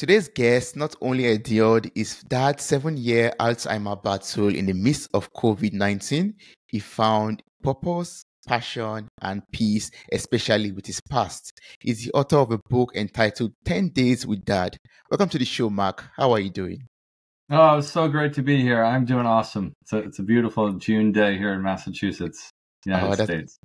today's guest not only endured his dad's 7-year Alzheimer battle in the midst of COVID-19, he found purpose, passion, and peace, especially with his past. He's the author of a book entitled 10 Days with Dad. Welcome to the show, Mark. How are you doing? Oh, it's so great to be here. I'm doing awesome. It's a beautiful June day here in Massachusetts, United States.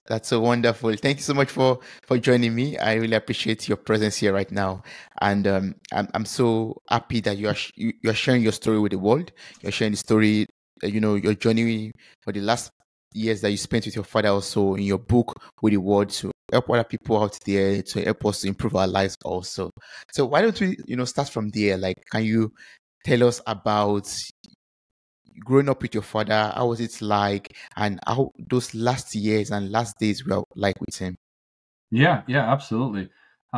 That's so wonderful. Thank you so much for joining me. I really appreciate your presence here right now, and I'm so happy that you're sharing your story with the world. You're sharing the story, your journey for the last years that you spent with your father, also in your book with the world, to help other people out there, to help us to improve our lives also. So why don't we start from there? Like, can you tell us about growing up with your father? How was it like, and how those last years and last days were like with him? Yeah, absolutely.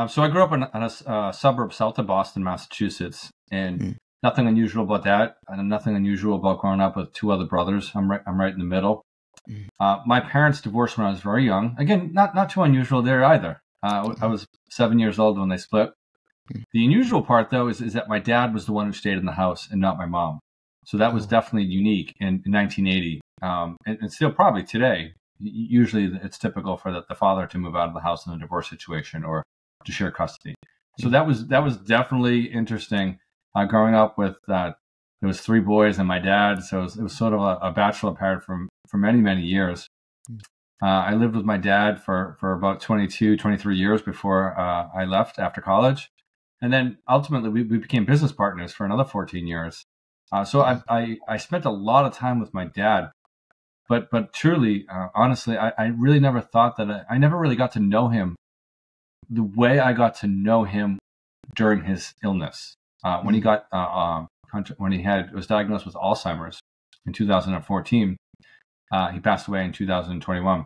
So I grew up in a suburb south of Boston, Massachusetts, and nothing unusual about that, and nothing unusual about growing up with two other brothers. I'm right in the middle. My parents divorced when I was very young. Again, not too unusual there either. I was 7 years old when they split. The unusual part, though, is that my dad was the one who stayed in the house and not my mom. So that was definitely unique in 1980, and still probably today. Usually it's typical for the father to move out of the house in a divorce situation or to share custody. So that was definitely interesting. Growing up with there was three boys and my dad, so it was sort of a bachelor pad for many years. I lived with my dad for about 22, 23 years before I left after college. And then ultimately we became business partners for another 14 years. So I spent a lot of time with my dad, but truly, honestly, I really never thought that I never really got to know him the way I got to know him during his illness. When he was diagnosed with Alzheimer's in 2014, he passed away in 2021.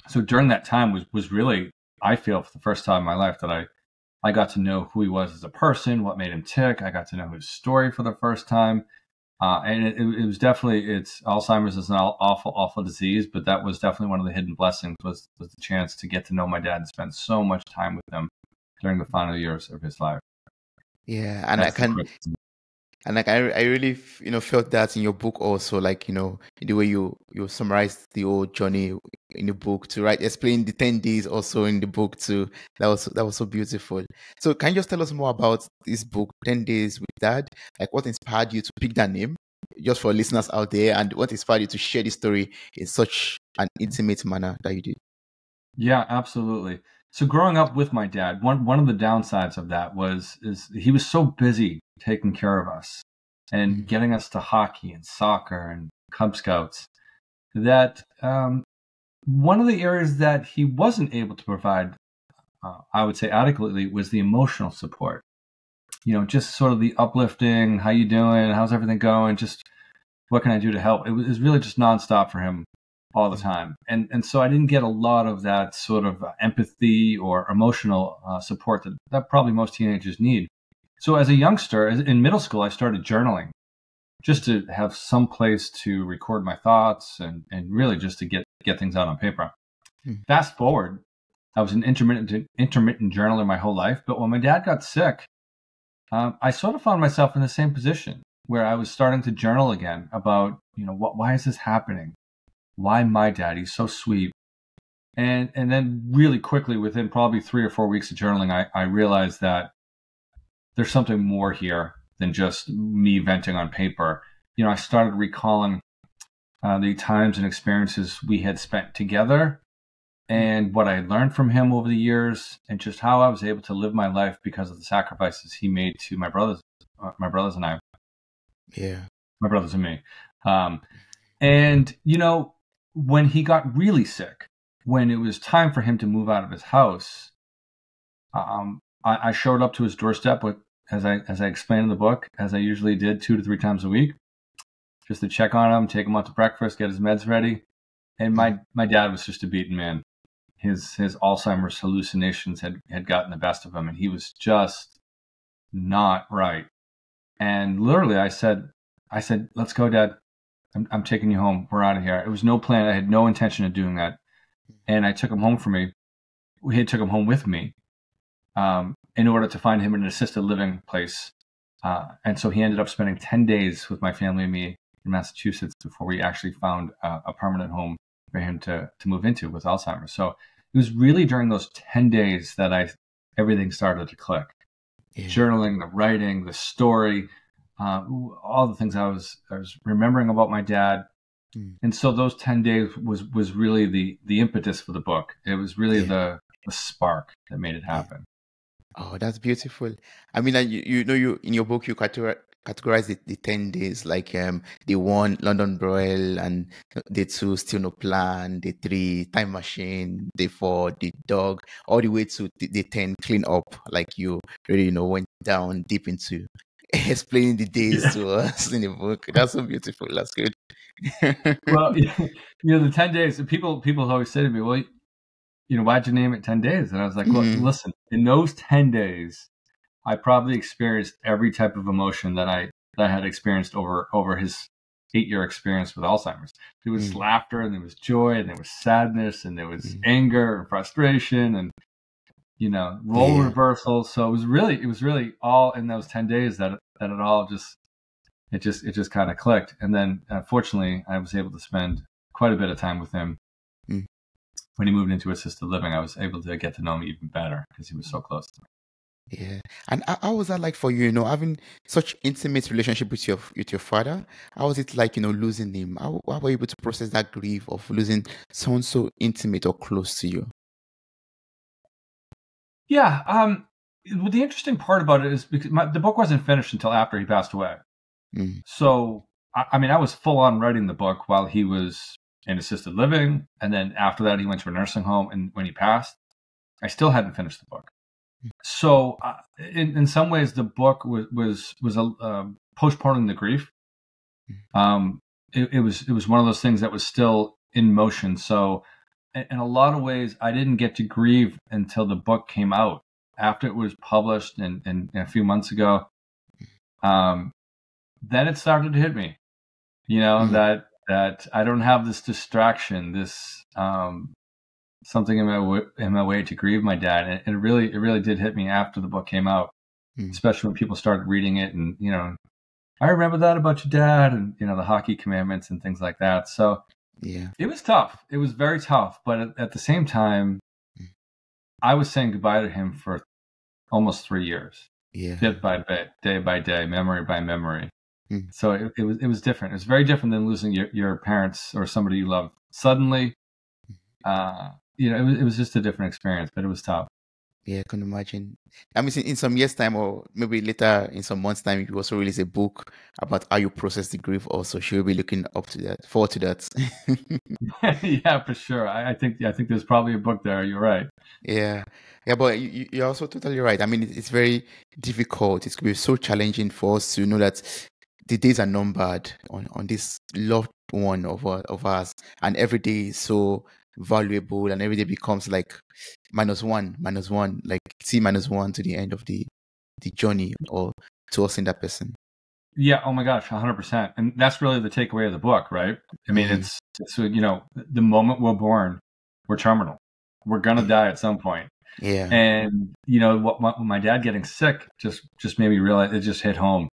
So during that time was really, I feel, for the first time in my life that I got to know who he was as a person, what made him tick. I got to know his story for the first time. And it was definitely, Alzheimer's is an awful disease, but that was definitely one of the hidden blessings was the chance to get to know my dad and spend so much time with him during the final years of his life. Yeah, and I really felt that in your book also, like, the way you summarized the whole journey in the book to explain the 10 days also in the book too. That was so beautiful. So can you just tell us more about this book, 10 Days with Dad? Like, what inspired you to pick that name, just for listeners out there, and what inspired you to share the story in such an intimate manner that you did? Yeah, absolutely. So growing up with my dad, one of the downsides of that is he was so busy taking care of us and getting us to hockey and soccer and Cub Scouts that one of the areas that he wasn't able to provide, I would say adequately, was the emotional support. Just sort of the uplifting, how you doing, how's everything going, just what can I do to help? It was really just nonstop for him all the time. And so I didn't get a lot of that sort of empathy or emotional support that probably most teenagers need. So as a youngster, in middle school, I started journaling just to have some place to record my thoughts and really just to get things out on paper. Fast forward, I was an intermittent journaler my whole life. But when my dad got sick, I sort of found myself in the same position where I was starting to journal again about, why is this happening? Why my dad? He's so sweet. And then really quickly, within probably 3 or 4 weeks of journaling, I realized that there's something more here than just me venting on paper. I started recalling the times and experiences we had spent together and what I had learned from him over the years and just how I was able to live my life because of the sacrifices he made to my brothers and I. Yeah. My brothers and me. And, when he got really sick, when it was time for him to move out of his house, I showed up to his doorstep as I explained in the book, as I usually did 2 to 3 times a week, just to check on him, take him out to breakfast, get his meds ready. And my dad was just a beaten man. His Alzheimer's hallucinations had gotten the best of him, and he was just not right. And literally, I said, "Let's go, Dad. I'm taking you home. We're out of here." It was no plan. I had no intention of doing that. And I took him home for me. He took him home with me. in order to find him an assisted living place. And so he ended up spending 10 days with my family and me in Massachusetts before we actually found a permanent home for him to move into with Alzheimer's. So it was really during those 10 days that everything started to click. Yeah. Journaling, the writing, the story, all the things I was remembering about my dad. And so those 10 days was really the impetus for the book. It was really the spark that made it happen. Oh, that's beautiful. I mean, you in your book you categorize the 10 days like the 1 London Broil, and the 2 Still No Plan, the 3 Time Machine, the 4 the Dog, all the way to the 10 Clean Up. Like you really went down deep into explaining the days to us in the book. That's so beautiful. That's good. Well, the 10 days. People always say to me, "Well, why'd you name it 10 days?" And I was like, "Look, listen. In those 10 days, I probably experienced every type of emotion that I had experienced over his 8-year experience with Alzheimer's. There was laughter, and there was joy, and there was sadness, and there was anger and frustration, and role reversals. So it was really all in those 10 days that it all just kind of clicked. And then fortunately, I was able to spend quite a bit of time with him. When he moved into assisted living, I was able to get to know him even better because he was so close to me. Yeah. And how was that like for you, having such intimate relationship with your father? How was it like, losing him? How were you able to process that grief of losing someone so intimate or close to you? Yeah. The interesting part about it is because the book wasn't finished until after he passed away. So, I mean, I was full on writing the book while he was in assisted living. And then after that, he went to a nursing home. And when he passed, I still hadn't finished the book. So in some ways, the book was postponing the grief. It was one of those things that was still in motion. So in a lot of ways, I didn't get to grieve until the book came out. After it was published and a few months ago, then it started to hit me, that I don't have this distraction, this something in my way to grieve my dad. And it really did hit me after the book came out, especially when people started reading it. And, I remember that about your dad, and, the hockey commandments and things like that. So it was tough. It was very tough. But at the same time, I was saying goodbye to him for almost 3 years, bit by bit, day by day, memory by memory. So it was different. It was very different than losing your parents or somebody you love suddenly. It was just a different experience, but it was tough. Yeah, I can imagine. I mean, in some years' time, or maybe later in some months' time, you also release a book about how you process the grief. Also, she'll be looking forward to that. Yeah, for sure. I think there's probably a book there. You're right. Yeah, but you're also totally right. I mean, it's very difficult. It's going to be so challenging for us to know that the days are numbered on this loved one of us, and every day is so valuable, and every day becomes like -1, like T-1 to the end of the journey, or to us in that person. Yeah. Oh my gosh, 100%. And that's really the takeaway of the book, right? I mean, it's the moment we're born, we're terminal. We're gonna die at some point. Yeah. And what my dad getting sick just made me realize, it just hit home.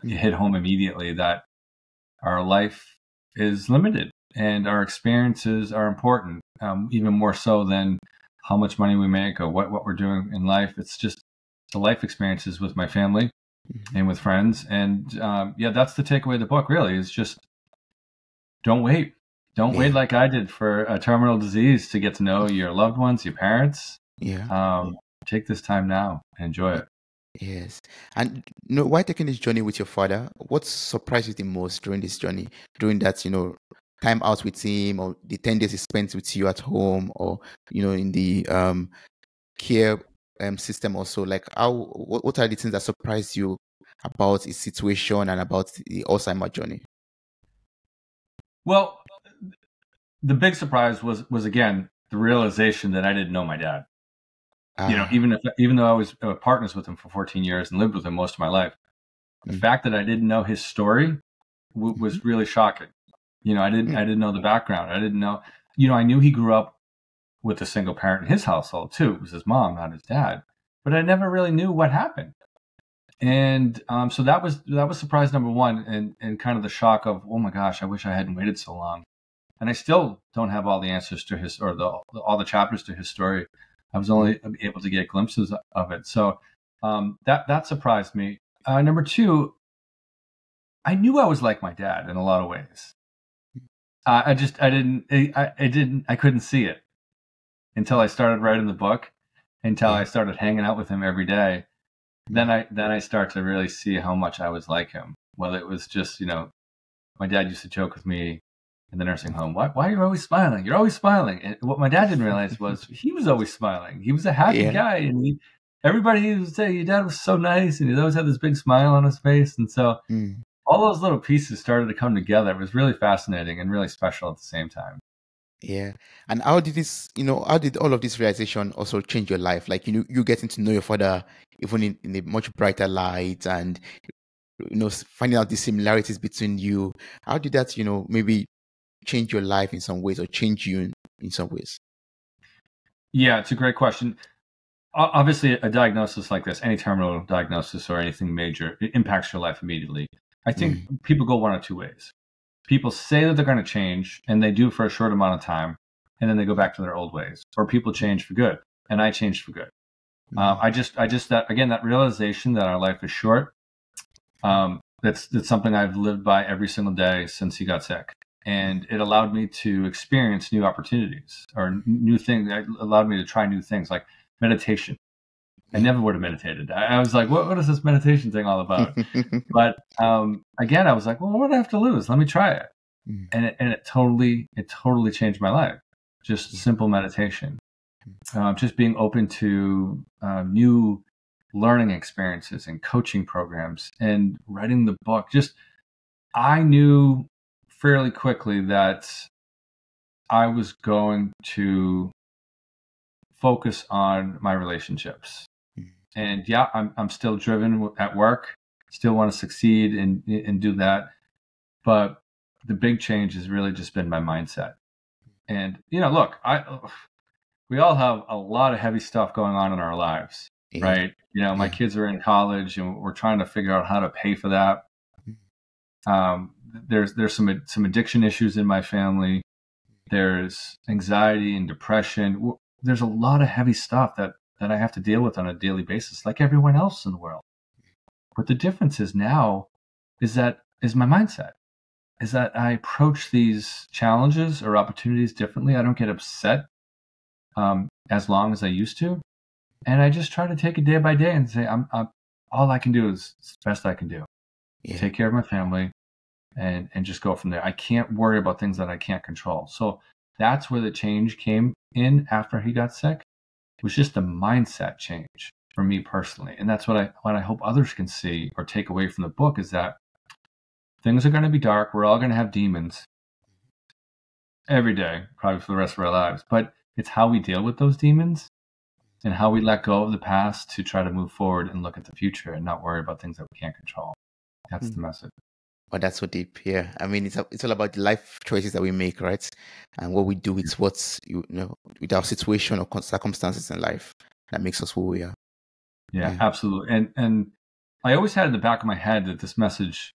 It hit home immediately that our life is limited and our experiences are important, even more so than how much money we make or what we're doing in life. It's just the life experiences with my family and with friends. And that's the takeaway of the book, really, is just don't wait. Don't wait like I did for a terminal disease to get to know your loved ones, your parents. Take this time now and enjoy it. Yes. And while taking this journey with your father, what surprised you the most during this journey, during that, time out with him, or the 10 days he spent with you at home, or, in the care system also? Like, what are the things that surprised you about his situation and about the Alzheimer's journey? Well, the big surprise was again, the realization that I didn't know my dad. Even though I was partners with him for 14 years and lived with him most of my life, the fact that I didn't know his story was really shocking. I didn't know the background. I didn't know, I knew he grew up with a single parent in his household too. It was his mom, not his dad. but I never really knew what happened. And so that was surprise number one, and kind of the shock of, oh my gosh, I wish I hadn't waited so long. And I still don't have all the answers to his, or all the chapters to his story. I was only able to get glimpses of it. So that surprised me. Number two, I knew I was like my dad in a lot of ways. I couldn't see it until I started writing the book, until I started hanging out with him every day. Then I start to really see how much I was like him. Well, it was just, my dad used to joke with me in the nursing home, why are you always smiling? You're always smiling. And what my dad didn't realize was he was always smiling. He was a happy guy, and everybody would say your dad was so nice, and he always had this big smile on his face. And so all those little pieces started to come together. It was really fascinating and really special at the same time. Yeah. And how did how did all of this realization also change your life? Like, you getting to know your father even in a much brighter light, and, finding out the similarities between you. How did that, maybe change your life in some ways, or change you in some ways? Yeah, it's a great question. Obviously, a diagnosis like this, any terminal diagnosis or anything major, it impacts your life immediately. I think people go one of two ways. People say that they're going to change, and they do for a short amount of time, and then they go back to their old ways. Or people change for good, and I changed for good. That realization that our life is short, that's something I've lived by every single day since he got sick. And it allowed me to experience new opportunities or new things. It allowed me to try new things like meditation. I never would have meditated. I was like, what is this meditation thing all about? But again, I was like, well, what do I have to lose? Let me try it. And it totally changed my life. Just simple meditation. Just being open to new learning experiences and coaching programs and writing the book. I knew fairly quickly that I was going to focus on my relationships. And yeah, I'm still driven at work, still want to succeed and do that. But the big change has really just been my mindset. And, look, we all have a lot of heavy stuff going on in our lives, right? My kids are in college, and we're trying to figure out how to pay for that. There's some addiction issues in my family. There's anxiety and depression. There's a lot of heavy stuff that I have to deal with on a daily basis, like everyone else in the world. But the difference is now is my mindset, is that I approach these challenges or opportunities differently. I don't get upset as long as I used to. And I just try to take it day by day and say, I'm all I can do is the best I can do. Take care of my family and just go from there. I can't worry about things that I can't control. So that's where the change came in after he got sick. It was just a mindset change for me personally. And that's what I hope others can see or take away from the book, is that things are going to be dark. We're all going to have demons every day, probably for the rest of our lives. But it's how we deal with those demons and how we let go of the past to try to move forward and look at the future and not worry about things that we can't control. That's the message. Oh, that's so deep. Yeah. I mean, it's all about the life choices that we make, right? And what we do with what's, with our situation or circumstances in life that makes us who we are. Yeah, absolutely. And I always had in the back of my head that this message,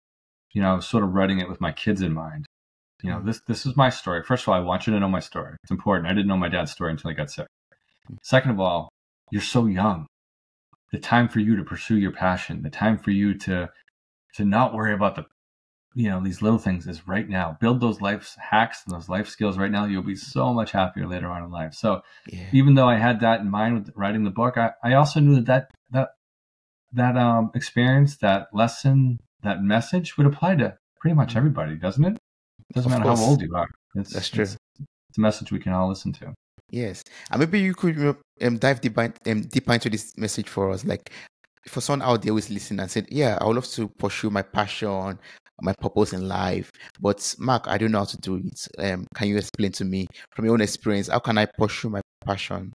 I was sort of writing it with my kids in mind. This is my story. First of all, I want you to know my story. It's important. I didn't know my dad's story until he got sick. Second of all, you're so young. The time for you to pursue your passion, the time for you to not worry about these little things is right now. Build those life hacks and those life skills right now. You'll be so much happier later on in life. So even though I had that in mind with writing the book, I also knew that experience, that lesson, that message would apply to pretty much everybody, doesn't it? It doesn't matter how old you are. That's true. It's a message we can all listen to. Yes. And maybe you could dive deeper into this message for us. Like, for someone out there who is listening and said, yeah, I would love to pursue my passion, my purpose in life, but Mark, I don't know how to do it. Can you explain to me from your own experience, how can I pursue my passion?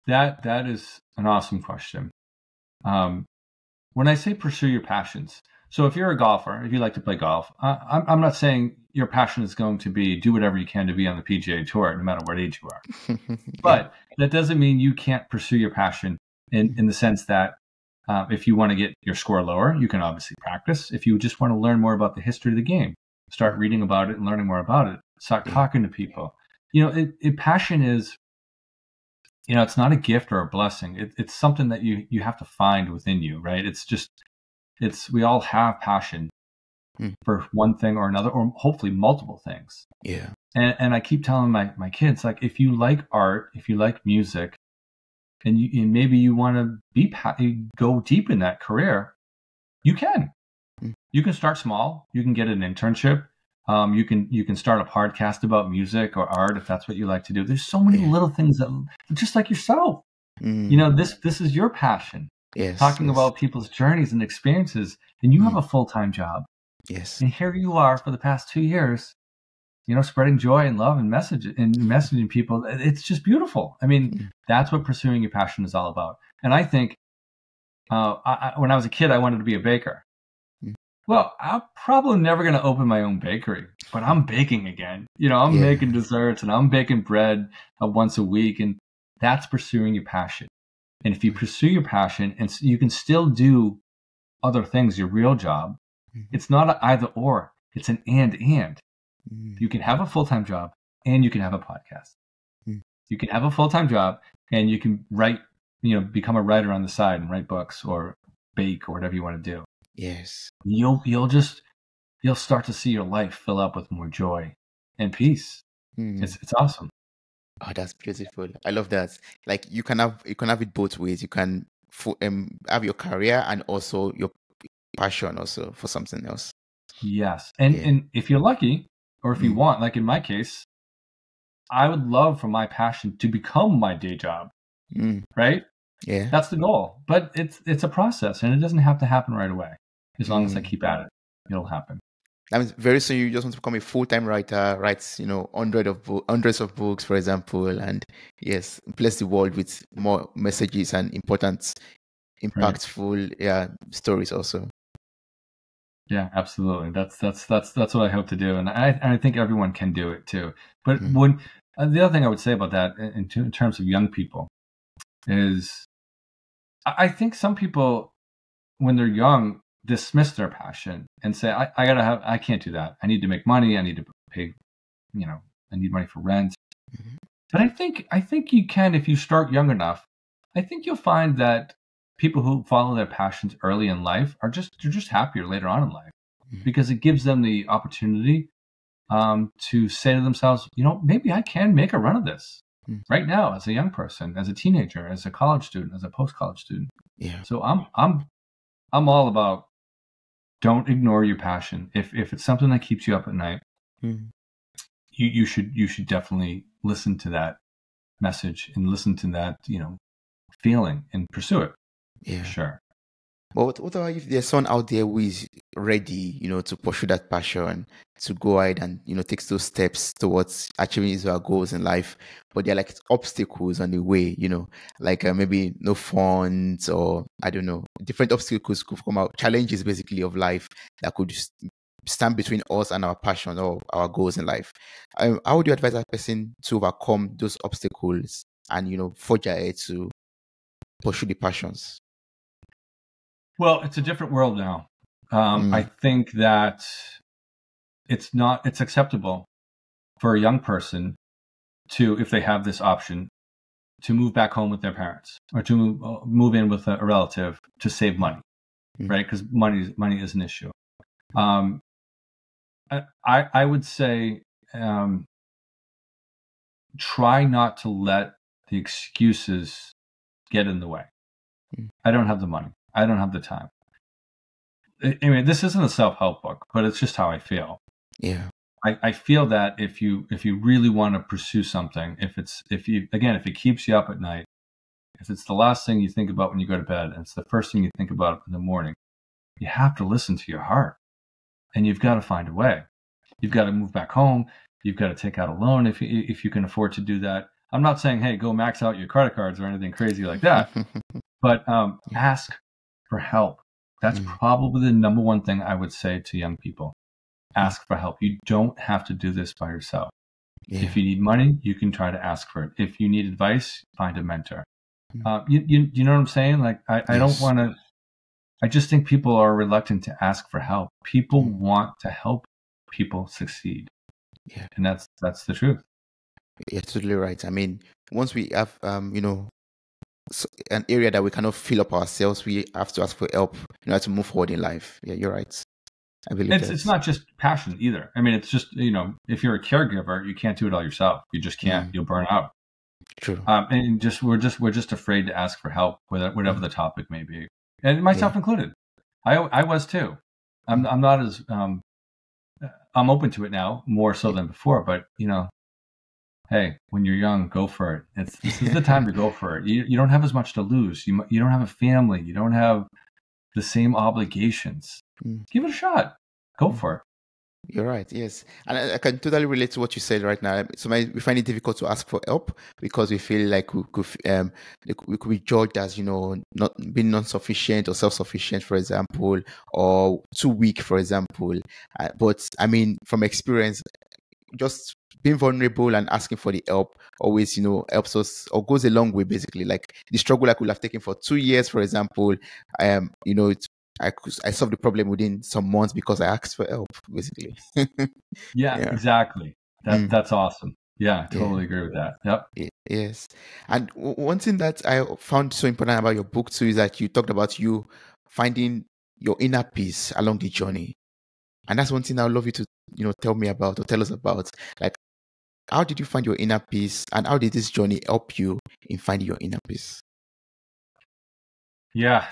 That is an awesome question. When I say pursue your passions, So if you're a golfer, if you like to play golf, I'm not saying your passion is going to be do whatever you can to be on the PGA Tour, no matter what age you are. Yeah. But that doesn't mean you can't pursue your passion in the sense that if you want to get your score lower, you can obviously practice. If you just want to learn more about the history of the game, start reading about it and learning more about it. Start talking to people. Passion is, it's not a gift or a blessing. It's something that you have to find within you, right? We all have passion for one thing or another, or hopefully multiple things. Yeah. And I keep telling my kids, like, if you like art, if you like music, and maybe you want to go deep in that career, you can. You can start small. You can get an internship. You can start a podcast about music or art if that's what you like to do. There's so many little things that, just like yourself, this is your passion. Yes. Talking about people's journeys and experiences, and you have a full-time job. Yes. And here you are for the past 2 years, spreading joy and love and messaging people. It's just beautiful. I mean, that's what pursuing your passion is all about. And I think when I was a kid, I wanted to be a baker. Well, I'm probably never going to open my own bakery, but I'm baking again. I'm making desserts and I'm baking bread once a week. And that's pursuing your passion. And if you pursue your passion, and you can still do other things, your real job, it's not an either or, it's an and. You can have a full-time job and you can have a podcast. You can have a full-time job and you can write, become a writer on the side and write books or bake or whatever you want to do. Yes. You'll start to see your life fill up with more joy and peace. It's awesome. Oh, that's beautiful. I love that. Like you can have it both ways. You can have your career and also your passion also for something else. Yes. And if you're lucky, or if you want, like in my case, I would love for my passion to become my day job. Right? Yeah. That's the goal. But it's a process, and it doesn't have to happen right away. As long as I keep at it, it'll happen. That means very soon you just want to become a full-time writer, writes, hundreds of books, for example, and yes, bless the world with more messages and impactful, stories also. Yeah, absolutely. That's what I hope to do, and I think everyone can do it too. But when the other thing I would say about that, in terms of young people, is I think some people, when they're young, dismiss their passion and say, I can't do that. I need to make money. I need to pay, I need money for rent. But I think you can, if you start young enough. I think you'll find that people who follow their passions early in life they're just happier later on in life, because it gives them the opportunity to say to themselves, maybe I can make a run of this right now as a young person, as a teenager, as a college student, as a post-college student. Yeah. So I'm all about, don't ignore your passion. If it's something that keeps you up at night, you should definitely listen to that message and listen to that feeling and pursue it. Yeah, sure. But what about if there's someone out there who is ready, to pursue that passion, to go ahead and, takes those steps towards achieving his or her goals in life, but there are like obstacles on the way, like maybe no funds, or I don't know, different obstacles could come out, challenges basically of life that could stand between us and our passion or our goals in life. How would you advise that person to overcome those obstacles and, forge ahead to pursue the passions? Well, it's a different world now. I think that it's acceptable for a young person to, if they have this option, to move back home with their parents or to move in with a relative to save money, right? Because money is an issue. I would say try not to let the excuses get in the way. I don't have the money. I don't have the time. I mean, this isn't a self-help book, but it's just how I feel. Yeah. I feel that if you really want to pursue something, if it keeps you up at night, if it's the last thing you think about when you go to bed, and it's the first thing you think about in the morning, you have to listen to your heart, and you've got to find a way. You've got to move back home. You've got to take out a loan if you can afford to do that. I'm not saying, hey, go max out your credit cards or anything crazy like that, but ask for help. That's probably the number one thing I would say to young people. Ask for help. You don't have to do this by yourself. Yeah. If you need money, you can try to ask for it. If you need advice, find a mentor. Mm. You know what I'm saying? Like, I don't Yes. want to, I just think people are reluctant to ask for help. People want to help people succeed. Yeah. And that's the truth. You're totally right. I mean, once we have, an area that we cannot fill up ourselves, we have to ask for help in order to move forward in life. Yeah, you're right. I believe that. It's not just passion either. I mean, it's just, if you're a caregiver, you can't do it all yourself. You just can't. You'll burn out. True. And we're just afraid to ask for help, whatever the topic may be, and myself included. I was too. I'm not as I'm open to it now more so than before. But hey, when you're young, go for it. This is the time to go for it. You don't have as much to lose. You don't have a family. You don't have the same obligations. Give it a shot. Go for it. You're right. Yes, and I can totally relate to what you said right now. So we find it difficult to ask for help because we feel like we could be judged as not being non-sufficient or self-sufficient, for example, or too weak, for example. But I mean, from experience, just being vulnerable and asking for the help always helps us or goes a long way. Basically, like the struggle I could have taken for 2 years, for example, I solved the problem within some months because I asked for help, basically. Yeah, Yeah. exactly. That's awesome. Yeah, I totally agree with that. Yep. Yes. And one thing that I found so important about your book too is that you talked about you finding your inner peace along the journey. And that's one thing I would love you to, tell me about or tell us about. Like, how did you find your inner peace and how did this journey help you in finding your inner peace? Yeah,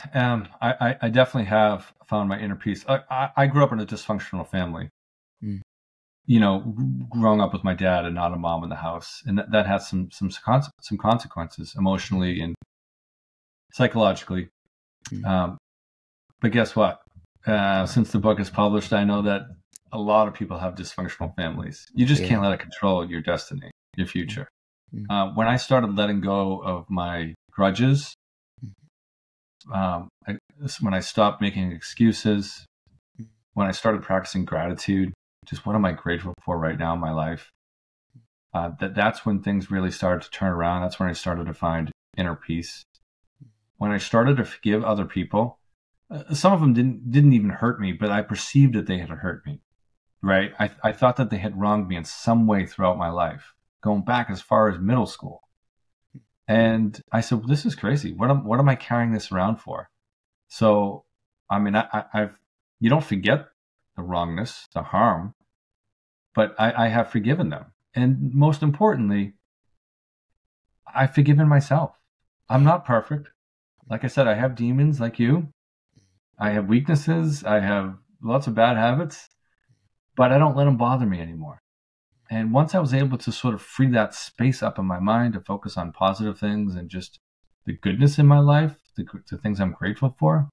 I definitely have found my inner peace. I grew up in a dysfunctional family. Growing up with my dad and not a mom in the house, and that had some consequences emotionally and psychologically. But guess what? Since the book is published, I know that a lot of people have dysfunctional families. You just can't let it control your destiny, your future. When I started letting go of my grudges, when I stopped making excuses, when I started practicing gratitude, just what am I grateful for right now in my life? That's when things really started to turn around. That's when I started to find inner peace. When I started to forgive other people, some of them didn't even hurt me, but I perceived that they had hurt me. Right? I thought that they had wronged me in some way throughout my life, going back as far as middle school. And I said, well, this is crazy. What am I carrying this around for? So, I mean, you don't forget the wrongness, the harm, but I have forgiven them. And most importantly, I've forgiven myself. I'm not perfect. Like I said, I have demons like you. I have weaknesses. I have lots of bad habits, but I don't let them bother me anymore. And once I was able to sort of free that space up in my mind to focus on positive things and just the goodness in my life, the things I'm grateful for,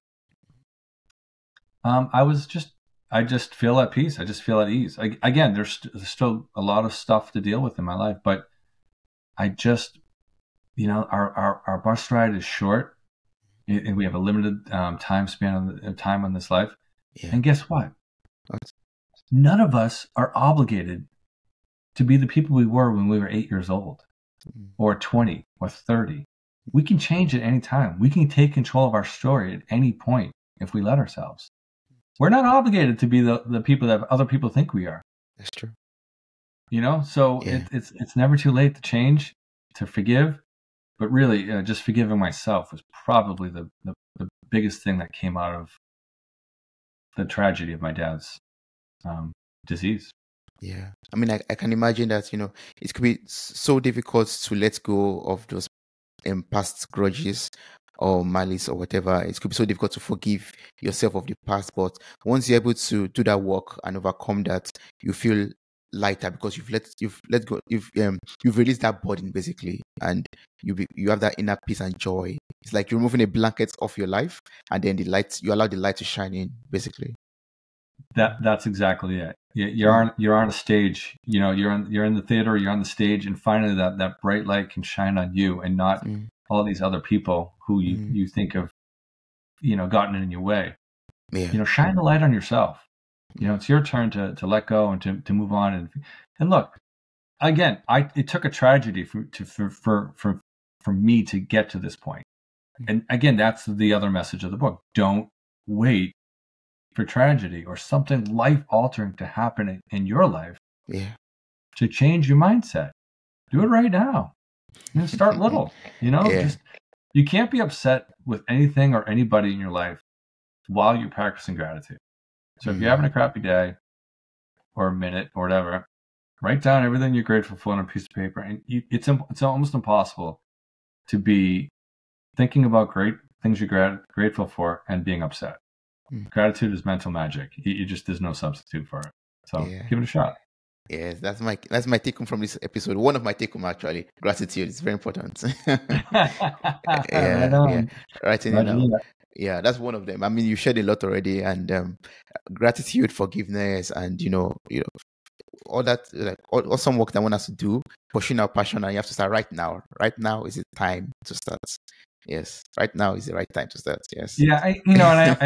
I just feel at peace. I just feel at ease. Again, there's still a lot of stuff to deal with in my life, but I just, our bus ride is short, and we have a limited time on this life. Yeah. And guess what? None of us are obligated to be the people we were when we were 8 years old, or 20, or 30. We can change at any time. We can take control of our story at any point if we let ourselves. We're not obligated to be the people that other people think we are. That's true. So it's never too late to change, to forgive. But really, just forgiving myself was probably the biggest thing that came out of the tragedy of my dad's disease. Yeah. I mean, I can imagine that, it could be so difficult to let go of those past grudges or malice or whatever. It could be so difficult to forgive yourself of the past. But once you're able to do that work and overcome that, you feel lighter because you've let go, you've released that burden basically, and you have that inner peace and joy. It's like you're removing a blanket off your life, and then you allow the light to shine in, basically. That's exactly it. You're on a stage. You're in the theater. You're on the stage, and finally that bright light can shine on you, and not all these other people who you think have gotten in your way. Yeah. Shine the light on yourself. It's your turn to let go and to move on. And look, again, it took a tragedy for me to get to this point. And again, that's the other message of the book. Don't wait for tragedy or something life altering to happen in your life to change your mindset. Do it right now. Start little. Just you can't be upset with anything or anybody in your life while you're practicing gratitude. So if you're having a crappy day or a minute or whatever, write down everything you're grateful for on a piece of paper. And it's almost impossible to be thinking about great things you're grateful for and being upset. Gratitude is mental magic. There's no substitute for it. So give it a shot. Yes, that's my take home from this episode. One of my take home, actually. Gratitude is very important. Right on. Writing it down. Yeah, that's one of them. I mean, you shared a lot already, and gratitude, forgiveness, and all that, like awesome work that one has to do, pushing our passion, and you have to start right now. Right now is the time to start. Yes, right now is the right time to start. Yes. Yeah, I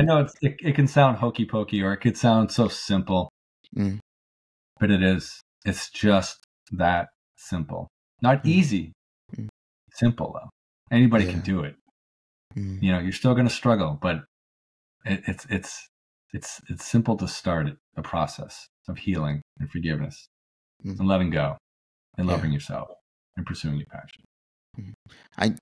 know it can sound hokey pokey, or it could sound so simple, but it is. It's just that simple. Not easy. Simple though. Anybody can do it. You're still going to struggle, but it's simple to start it. The process of healing and forgiveness and letting go and loving yourself and pursuing your passion. And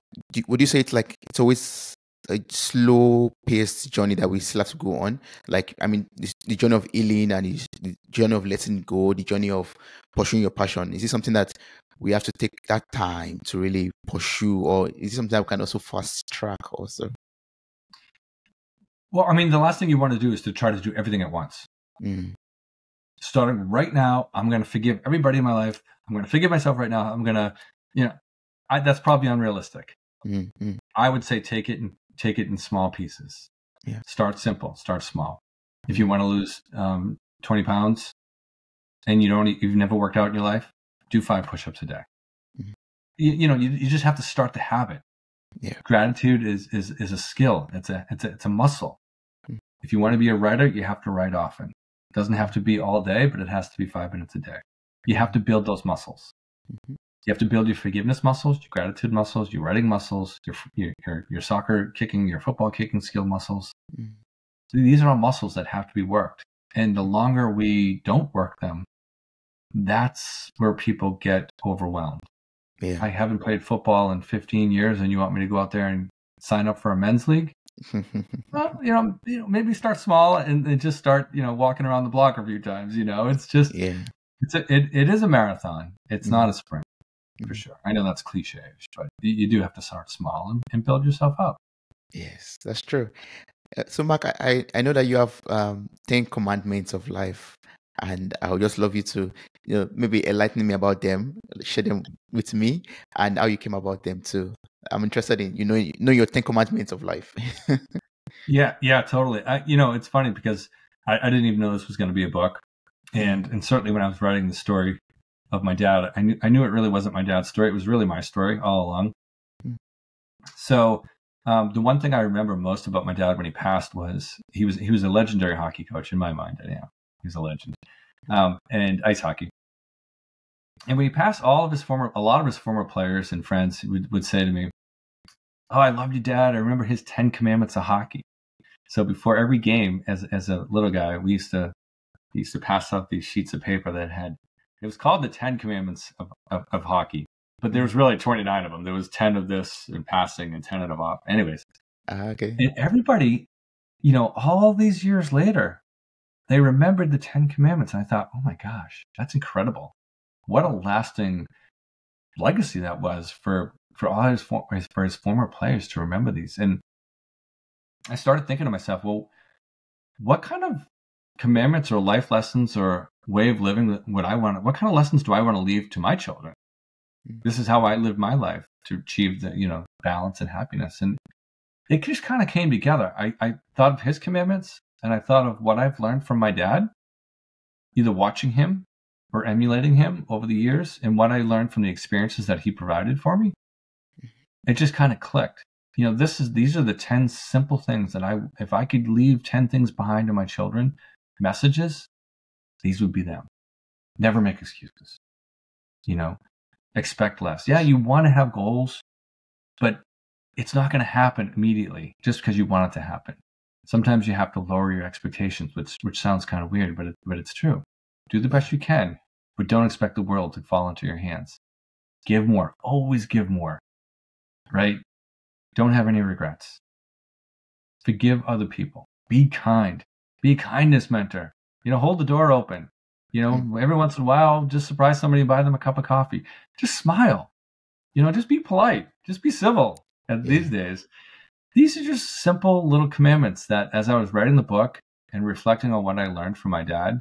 would you say it's always a slow paced journey that we still have to go on? Like, I mean, the journey of healing and the journey of letting go, the journey of pursuing your passion. Is it something that we have to take that time to really pursue, or is it something that we can also fast track also? Well, I mean, the last thing you want to do is to try to do everything at once. Starting right now, I'm going to forgive everybody in my life. I'm going to forgive myself right now. I'm going to, that's probably unrealistic. I would say take it in small pieces. Start simple, start small. If you want to lose 20 pounds and you've never worked out in your life, do 5 push-ups a day. You just have to start the habit. Gratitude is a skill. It's a muscle. If you want to be a writer, you have to write often. It doesn't have to be all day, but it has to be 5 minutes a day. You have to build those muscles. You have to build your forgiveness muscles, your gratitude muscles, your writing muscles, your soccer kicking, your football kicking skill muscles. So these are all muscles that have to be worked. And the longer we don't work them, that's where people get overwhelmed. I haven't played football in 15 years and you want me to go out there and sign up for a men's league? Well, maybe start small and just start, walking around the block a few times. It's just, it is a marathon. It's not a sprint, for sure. I know that's cliche, but you do have to start small and build yourself up. Yes, that's true. So, Mark, I know that you have 10 commandments of life, and I would just love you to, maybe enlighten me about them, share them with me, and how you came about them too. I'm interested in, your 10 commandments of life. Yeah, totally. It's funny because I didn't even know this was going to be a book. And certainly when I was writing the story of my dad, I knew it really wasn't my dad's story. It was really my story all along. So the one thing I remember most about my dad when he passed was he was a legendary hockey coach in my mind. Yeah, he's a legend. And ice hockey. And when he passed, a lot of his former players and friends would say to me, "Oh, I love you, Dad. I remember his 10 commandments of hockey." So before every game, as a little guy, we used to pass out these sheets of paper it was called the 10 commandments of hockey, but there was really 29 of them. There was 10 of this in passing and 10 of off. Anyways. Okay. And everybody, all these years later, they remembered the 10 commandments. And I thought, oh my gosh, that's incredible. What a lasting legacy that was for all his former players to remember these. And I started thinking to myself, well, what kind of commandments or life lessons or way of living what kind of lessons do I want to leave to my children? This is how I lived my life to achieve the, balance and happiness. And it just kind of came together. I thought of his commandments and I thought of what I've learned from my dad, either watching him or emulating him over the years, and what I learned from the experiences that he provided for me. It just kind of clicked. these are the 10 simple things that if I could leave 10 things behind to my children, messages, these would be them. Never make excuses. Expect less. Yeah, you want to have goals, but it's not going to happen immediately just because you want it to happen. Sometimes you have to lower your expectations, which sounds kind of weird, but it's true. Do the best you can, but don't expect the world to fall into your hands. Give more. Always give more. Right? Don't have any regrets. Forgive other people. Be kind. Be a kindness mentor. Hold the door open. Every once in a while, just surprise somebody and buy them a cup of coffee. Just smile. Just be polite. Just be civil. And these days, these are just simple little commandments that, as I was writing the book and reflecting on what I learned from my dad,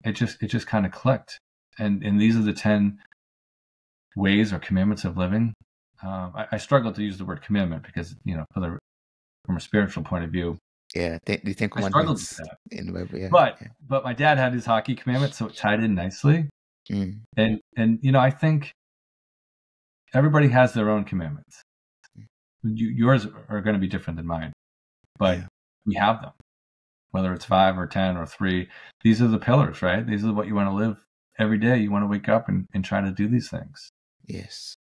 it just kind of clicked. And these are the 10 ways or commandments of living. I struggle to use the word commandment because, from a spiritual point of view, the 10 I struggled with commandments that. in the Bible. But my dad had his hockey commandments, so it tied in nicely. And I think everybody has their own commandments. Yours are going to be different than mine, but we have them. Whether it's 5 or 10 or 3, these are the pillars, right? These are what you want to live every day. You want to wake up and try to do these things. Yes.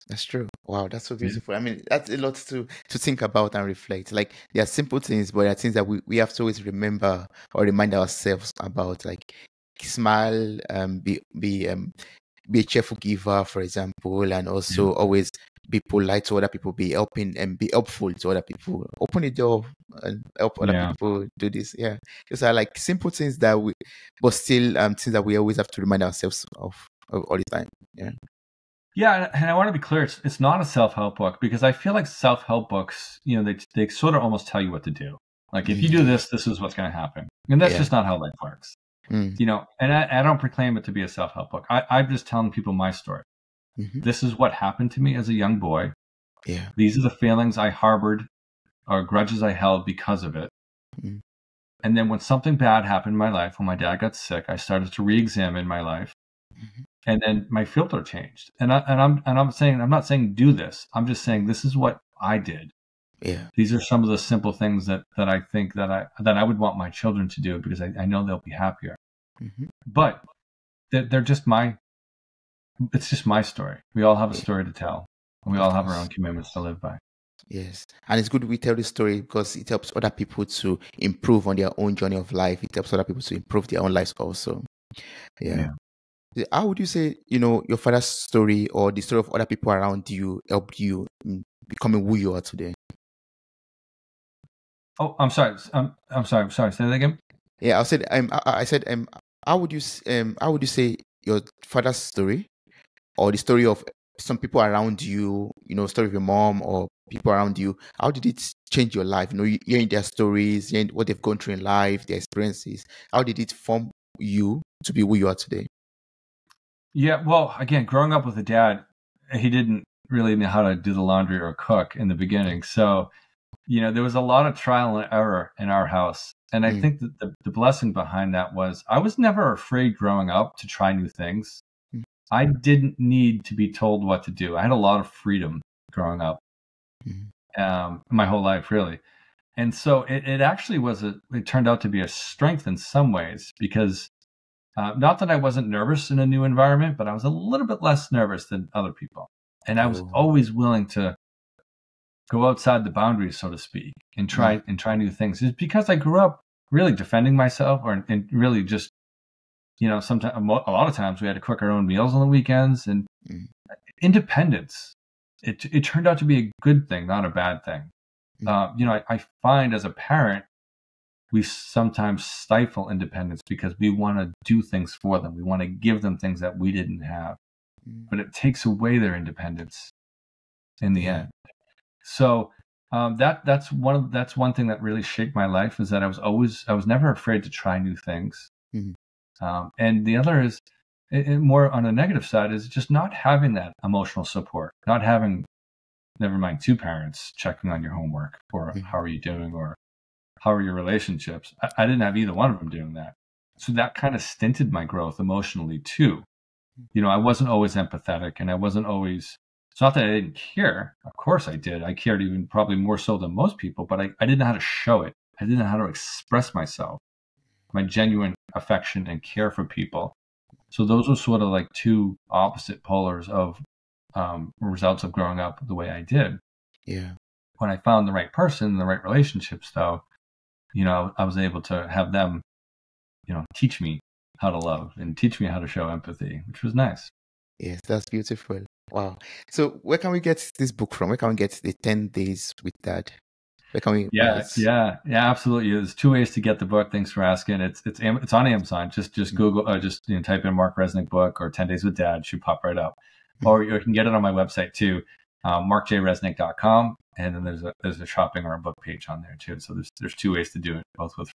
That's true. Wow, that's so beautiful. I mean, that's a lot to think about and reflect. Like, there are simple things, but there are things that we have to always remember or remind ourselves about. Like, smile, be a cheerful giver, for example, and also always be polite to other people, be helping and be helpful to other people. Open the door and help other people do this. Yeah, those are like simple things but still things that we always have to remind ourselves of all the time. Yeah. Yeah, and I want to be clear, it's not a self-help book, because I feel like self-help books, they sort of almost tell you what to do. Like, if you do this, this is what's going to happen. And that's just not how life works. And I don't proclaim it to be a self-help book. I'm just telling people my story. This is what happened to me as a young boy. Yeah. These are the feelings I harbored or grudges I held because of it. And then when something bad happened in my life, when my dad got sick, I started to re-examine my life. And then my filter changed. And I'm not saying do this. I'm just saying this is what I did. Yeah. These are some of the simple things that I think that I would want my children to do, because I know they'll be happier. But they're just it's just my story. We all have a story to tell. And we all have our own commitments to live by. Yes. And it's good we tell this story because it helps other people to improve on their own journey of life. It helps other people to improve their own lives also. Yeah. How would you say, your father's story or the story of other people around you helped you in becoming who you are today? Oh, I'm sorry. I'm sorry. Say that again. Yeah, I said, how would you say your father's story or the story of some people around you, story of your mom or people around you, how did it change your life? Hearing their stories, hearing what they've gone through in life, their experiences, how did it form you to be who you are today? Yeah, well, again, growing up with a dad, he didn't really know how to do the laundry or cook in the beginning. So, there was a lot of trial and error in our house. And I think that the blessing behind that was I was never afraid growing up to try new things. I didn't need to be told what to do. I had a lot of freedom growing up, my whole life, really. And so it actually it turned out to be a strength in some ways, because not that I wasn't nervous in a new environment, but I was a little bit less nervous than other people. And I was always willing to go outside the boundaries, so to speak, and try new things. It's because I grew up really defending myself, and really just, sometimes, a lot of times we had to cook our own meals on the weekends, and independence. It turned out to be a good thing, not a bad thing. I find as a parent, we sometimes stifle independence because we want to do things for them. We want to give them things that we didn't have, but it takes away their independence in the end. So that's one thing that really shaped my life, is that I was never afraid to try new things. And the other is, more on the negative side, is just not having that emotional support, not having, never mind 2 parents checking on your homework or how are you doing or how are your relationships. I didn't have either one of them doing that. So that kind of stinted my growth emotionally too. I wasn't always empathetic, and I wasn't always It's not that I didn't care. Of course I did. I cared even probably more so than most people, but I didn't know how to show it. I didn't know how to express myself, my genuine affection and care for people. So those were sort of like two opposite polars of results of growing up the way I did. Yeah. When I found the right person, the right relationships, though, I was able to have them, teach me how to love and teach me how to show empathy, which was nice. Yes, that's beautiful. Wow. So where can we get this book from? Where can we get the 10 Days with Dad? Where can we buy it? Yeah, absolutely. There's two ways to get the book. Thanks for asking. It's on Amazon. Just Google, type in Mark Resnick book or 10 Days with Dad. It should pop right up. Or you can get it on my website too, markjresnick.com. And then there's a shopping or a book page on there too. So there's two ways to do it, both with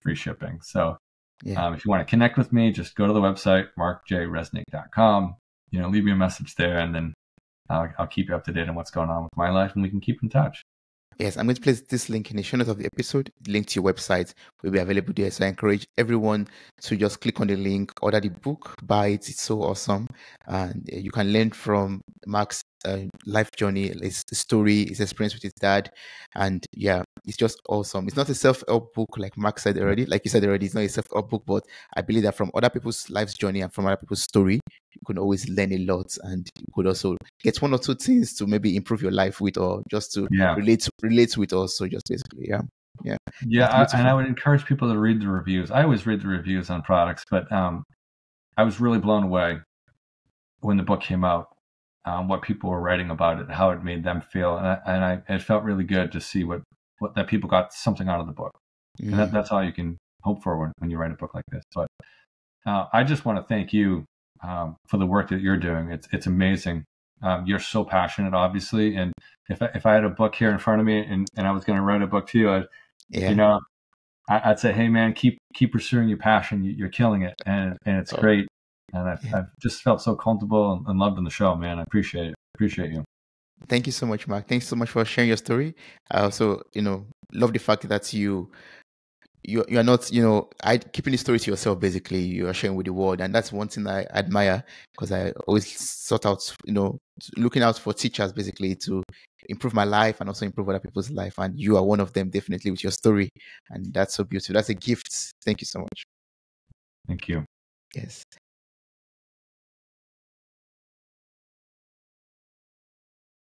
free shipping. So if you want to connect with me, just go to the website, markjresnick.com. Leave me a message there, and then I'll keep you up to date on what's going on with my life, and we can keep in touch. Yes, I'm going to place this link in the show notes of the episode. The link to your website will be available there. So I encourage everyone to just click on the link, order the book, buy it. It's so awesome. And you can learn from Mark's life journey, his story, his experience with his dad. And yeah, it's just awesome. It's not a self-help book like Mark said already. Like you said already, it's not a self-help book, but I believe that from other people's life's journey and from other people's story, you can always learn a lot, and you could also get one or two things to maybe improve your life with, or just to relate with also, just basically. And I would encourage people to read the reviews. I always read the reviews on products, but I was really blown away when the book came out, what people were writing about it, how it made them feel, and it felt really good to see what that people got something out of the book. And that's all you can hope for when you write a book like this. But I just want to thank you for the work that you're doing. It's amazing. You're so passionate, obviously, and if I had a book here in front of me and I was going to write a book to you, I'd say, hey man, keep pursuing your passion. You're killing it, and it's great. And I've just felt so comfortable and loved in the show, man. I appreciate it. Appreciate you. Thank you so much, Mark. Thanks so much for sharing your story. I also, love the fact that you're not, keeping the story to yourself. Basically, you are sharing with the world, and that's one thing I admire, because I always sought out, looking out for teachers basically to improve my life and also improve other people's life. And you are one of them, definitely, with your story, and that's so beautiful. That's a gift. Thank you so much. Thank you. Yes.